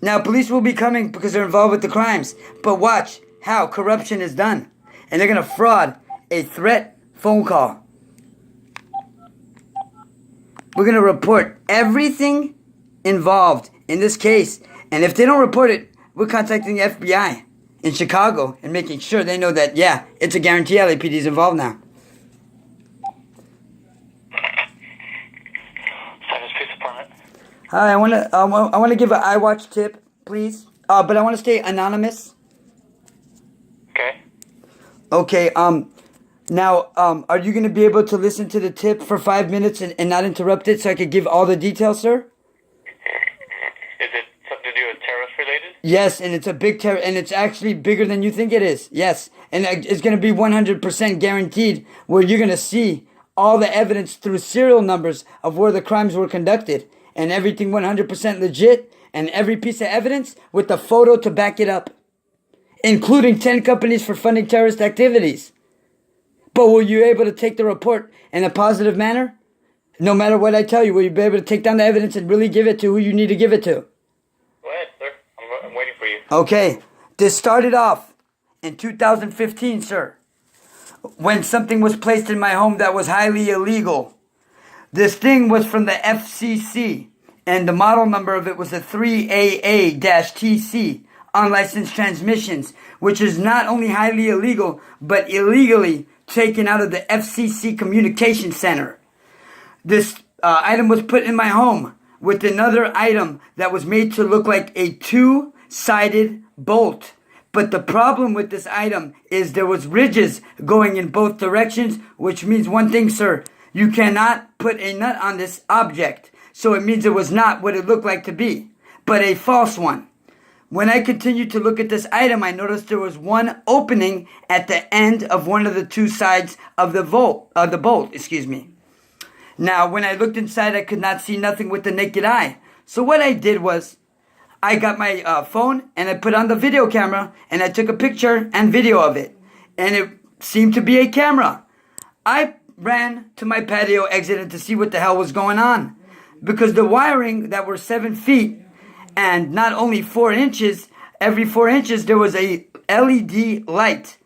Now, police will be coming because they're involved with the crimes. But watch how corruption is done. And they're going to fraud a threat phone call. We're going to report everything involved in this case. And if they don't report it, we're contacting the FBI in Chicago and making sure they know that, yeah, it's a guarantee LAPD is involved now. Hi, I want to give an iWatch tip, please. But I want to stay anonymous. Okay. Okay. Now, are you going to be able to listen to the tip for 5 minutes and not interrupt it, so I could give all the details, sir? Is it something to do with terrorist related? Yes, and it's a big terror, and it's actually bigger than you think it is. Yes, and it's going to be 100% guaranteed, where you're going to see all the evidence through serial numbers of where the crimes were conducted, and everything 100% legit, and every piece of evidence with the photo to back it up, including 10 companies for funding terrorist activities. But will you be able to take the report in a positive manner? No matter what I tell you, will you be able to take down the evidence and really give it to who you need to give it to? Go ahead, sir. I'm waiting for you. Okay. This started off in 2015, sir, when something was placed in my home that was highly illegal. This thing was from the FCC, and the model number of it was a 3AA-TC, unlicensed transmissions, which is not only highly illegal, but illegally taken out of the FCC Communication Center. This item was put in my home with another item that was made to look like a two-sided bolt. But the problem with this item is there was ridges going in both directions, which means one thing, sir. You cannot put a nut on this object. So it means it was not what it looked like to be, but a false one. When I continued to look at this item, I noticed there was one opening at the end of one of the two sides of the bolt. Now, when I looked inside, I could not see nothing with the naked eye. So what I did was, I got my phone and I put on the video camera and I took a picture and video of it. And it seemed to be a camera. I ran to my patio, exited to see what the hell was going on. Because the wiring that were 7 feet and not only 4 inches, every 4 inches there was a LED light.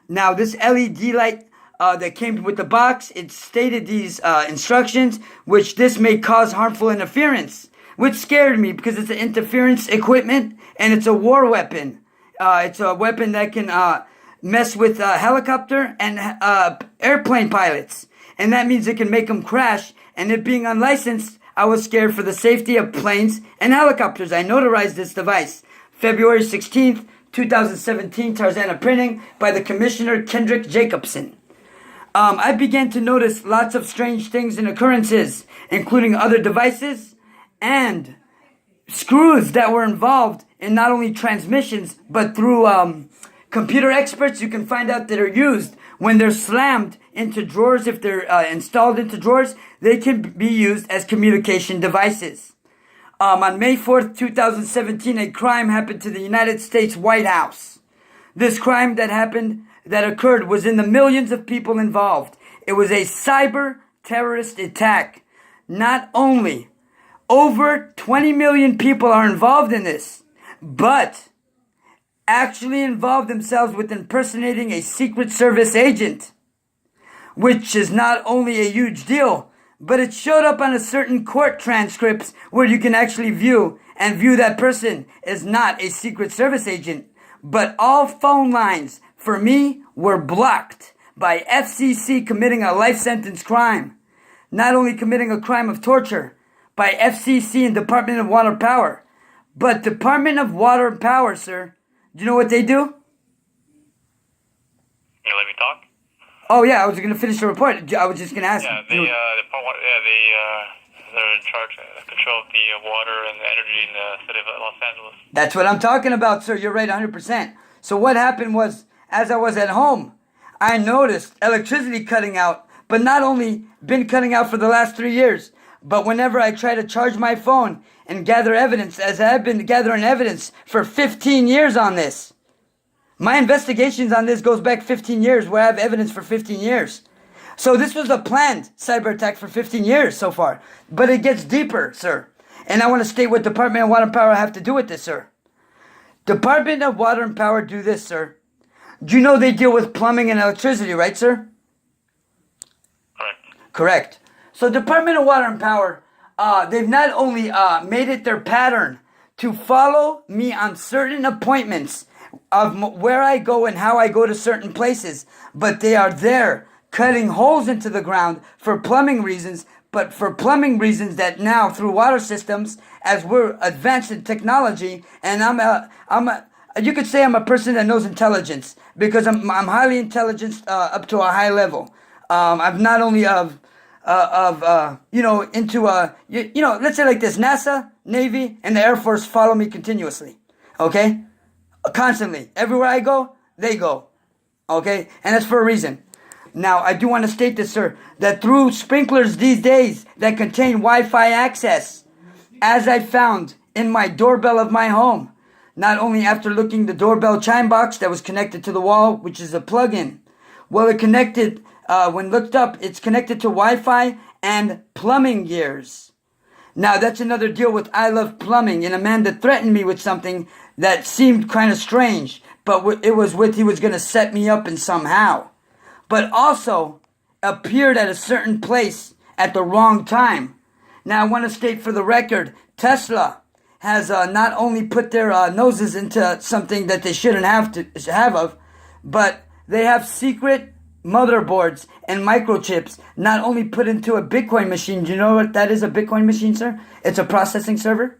Now this LED light that came with the box, it stated these instructions, which this may cause harmful interference, which scared me because it's an interference equipment and it's a war weapon. It's a weapon that can mess with helicopter and airplane pilots, and that means it can make them crash. And it being unlicensed, I was scared for the safety of planes and helicopters. I notarized this device February 16th, 2017, Tarzana Printing, by the Commissioner Kendrick Jacobson. I began to notice lots of strange things and occurrences, including other devices and screws that were involved in not only transmissions, but through computer experts, you can find out that are used when they're slammed into drawers. If they're installed into drawers, they can be used as communication devices. On May 4th, 2017, a crime happened to the United States White House. This crime that occurred was in the millions of people involved. It was a cyber terrorist attack. Not only over 20 million people are involved in this, but actually involved themselves with impersonating a Secret Service agent, which is not only a huge deal, but it showed up on a certain court transcripts where you can actually view that person is not a Secret Service agent. But all phone lines for me were blocked by FCC committing a life sentence crime. Not only committing a crime of torture by FCC and Department of Water Power, but Department of Water and Power, sir. Do you know what they do? You let me talk? Oh yeah, I was going to finish the report. I was just going to ask. Yeah, they're in charge of control of the water and the energy in the city of Los Angeles. That's what I'm talking about, sir. You're right 100%. So what happened was, as I was at home, I noticed electricity cutting out, but not only been cutting out for the last 3 years, but whenever I try to charge my phone and gather evidence, as I've been gathering evidence for 15 years on this. My investigations on this goes back 15 years, where I have evidence for 15 years. So this was a planned cyber attack for 15 years so far. But it gets deeper, sir. And I want to state what Department of Water and Power have to do with this, sir. Department of Water and Power do this, sir. Do you know they deal with plumbing and electricity, right, sir? Correct. Correct. So Department of Water and Power, they've not only made it their pattern to follow me on certain appointments of where I go and how I go to certain places, but they are there cutting holes into the ground for plumbing reasons, but for plumbing reasons that now through water systems, as we're advanced in technology, and you could say I'm a person that knows intelligence because I'm highly intelligent up to a high level. I'm not only into let's say like this: NASA, Navy, and the Air Force follow me continuously. Okay, constantly, everywhere I go, they go. Okay, and that's for a reason. Now, I do want to state this, sir, that through sprinklers these days that contain Wi-Fi access, as I found in my doorbell of my home, not only after looking the doorbell chime box that was connected to the wall, which is a plug-in, well, it connected, when looked up, it's connected to Wi-Fi and plumbing gears. Now, that's another deal with I Love Plumbing and a man that threatened me with something that seemed kind of strange, but it was he was going to set me up in somehow. But also appeared at a certain place at the wrong time. Now, I want to state for the record, Tesla has not only put their noses into something that they shouldn't have of, but they have secret motherboards and microchips not only put into a Bitcoin machine. Do you know what that is, a Bitcoin machine, sir? It's a processing server?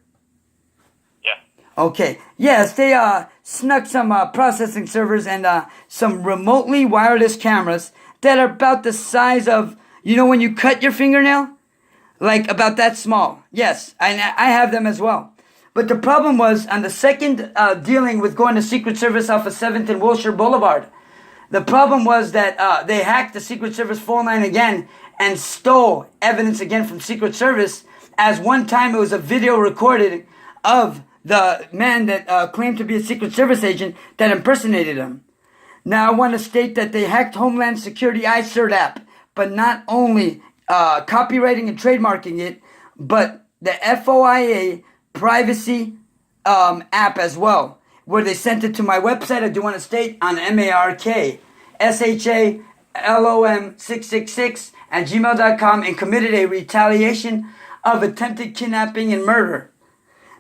Yeah. Okay. Yes, they snuck some processing servers and some remotely wireless cameras that are about the size of, when you cut your fingernail? Like about that small. Yes, I have them as well. But the problem was on the second dealing with going to Secret Service off of 7th and Wilshire Boulevard. The problem was that they hacked the Secret Service phone line again and stole evidence again from Secret Service, as one time it was a video recorded of the man that claimed to be a Secret Service agent that impersonated him. Now, I want to state that they hacked Homeland Security iCert app, but not only copywriting and trademarking it, but the FOIA privacy app as well, where they sent it to my website. I do want to state on MARKSHALOM666 at gmail.com and committed a retaliation of attempted kidnapping and murder.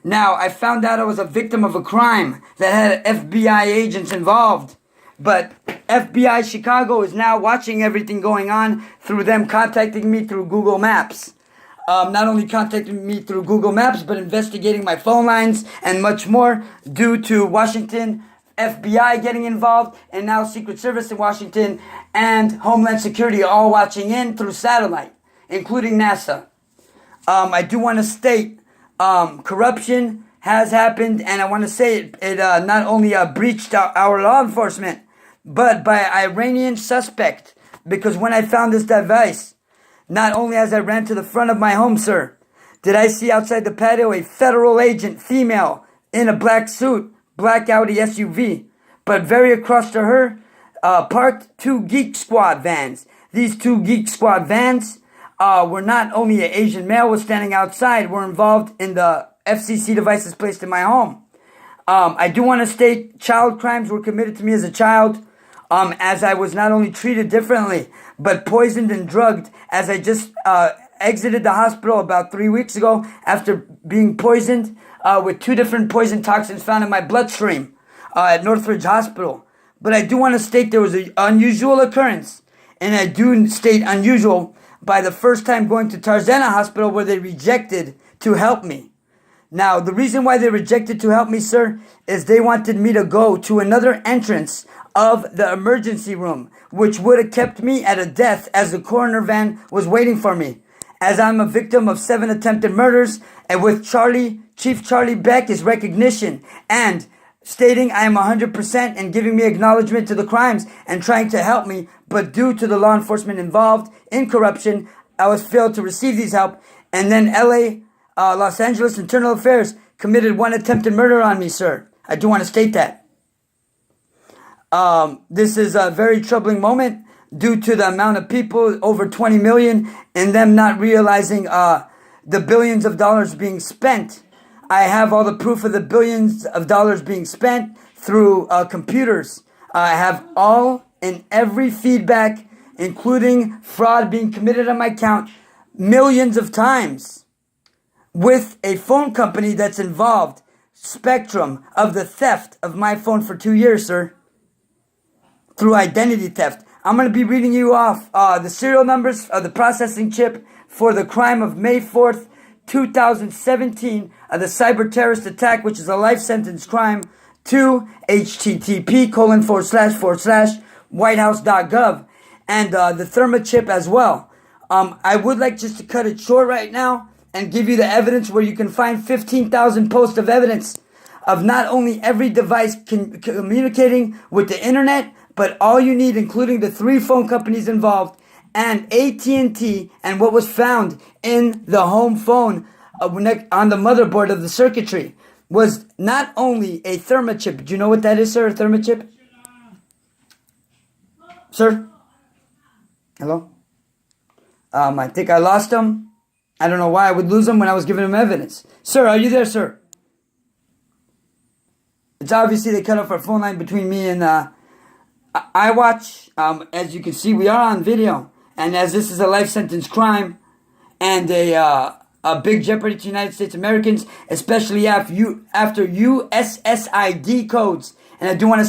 Now, I found out I was a victim of a crime that had FBI agents involved. But FBI Chicago is now watching everything going on through them contacting me through Google Maps. Not only contacting me through Google Maps, but investigating my phone lines and much more due to Washington FBI getting involved, and now Secret Service in Washington and Homeland Security all watching in through satellite, including NASA. I do want to state corruption has happened, and I want to say it not only breached our law enforcement, but by Iranian suspect, because when I found this device, not only as I ran to the front of my home, sir, did I see outside the patio a federal agent, female, in a black suit, black Audi SUV, but very across to her, parked two Geek Squad vans. These two Geek Squad vans were not only an Asian male was standing outside, were involved in the FCC devices placed in my home. I do want to state child crimes were committed to me as a child, as I was not only treated differently, but poisoned and drugged, as I just exited the hospital about 3 weeks ago after being poisoned with 2 different poison toxins found in my bloodstream at Northridge Hospital. But I do want to state there was an unusual occurrence, and I do state unusual by the first time going to Tarzana Hospital, where they rejected to help me. Now, the reason why they rejected to help me, sir, is they wanted me to go to another entrance of the emergency room, which would have kept me at a death as the coroner van was waiting for me. As I'm a victim of 7 attempted murders, and with Chief Charlie Beck, his recognition, and stating I am 100% and giving me acknowledgement to the crimes and trying to help me, but due to the law enforcement involved in corruption, I was failed to receive these help. And then Los Angeles Internal Affairs committed 1 attempted murder on me, sir. I do want to state that. This is a very troubling moment due to the amount of people, over 20 million, and them not realizing the billions of dollars being spent. I have all the proof of the billions of dollars being spent through computers. I have all and every feedback, including fraud being committed on my account millions of times with a phone company that's involved, Spectrum, of the theft of my phone for 2 years, sir, through identity theft. I'm going to be reading you off the serial numbers of the processing chip for the crime of May 4th, 2017, of the cyber terrorist attack, which is a life sentence crime, to http://whitehouse.gov, and the Thermachip as well. I would like just to cut it short right now and give you the evidence where you can find 15,000 posts of evidence of not only every device communicating with the internet, but all you need, including the 3 phone companies involved, and AT&T, and what was found in the home phone on the motherboard of the circuitry was not only a Thermachip. Do you know what that is, sir? A Thermachip? Sir? Hello? I think I lost him. I don't know why I would lose him when I was giving him evidence. Sir, are you there, sir? It's obviously they cut off our phone line between me and iWatch. As you can see, we are on video. And as this is a life sentence crime and a big jeopardy to United States Americans, especially after USSID codes. And I do want to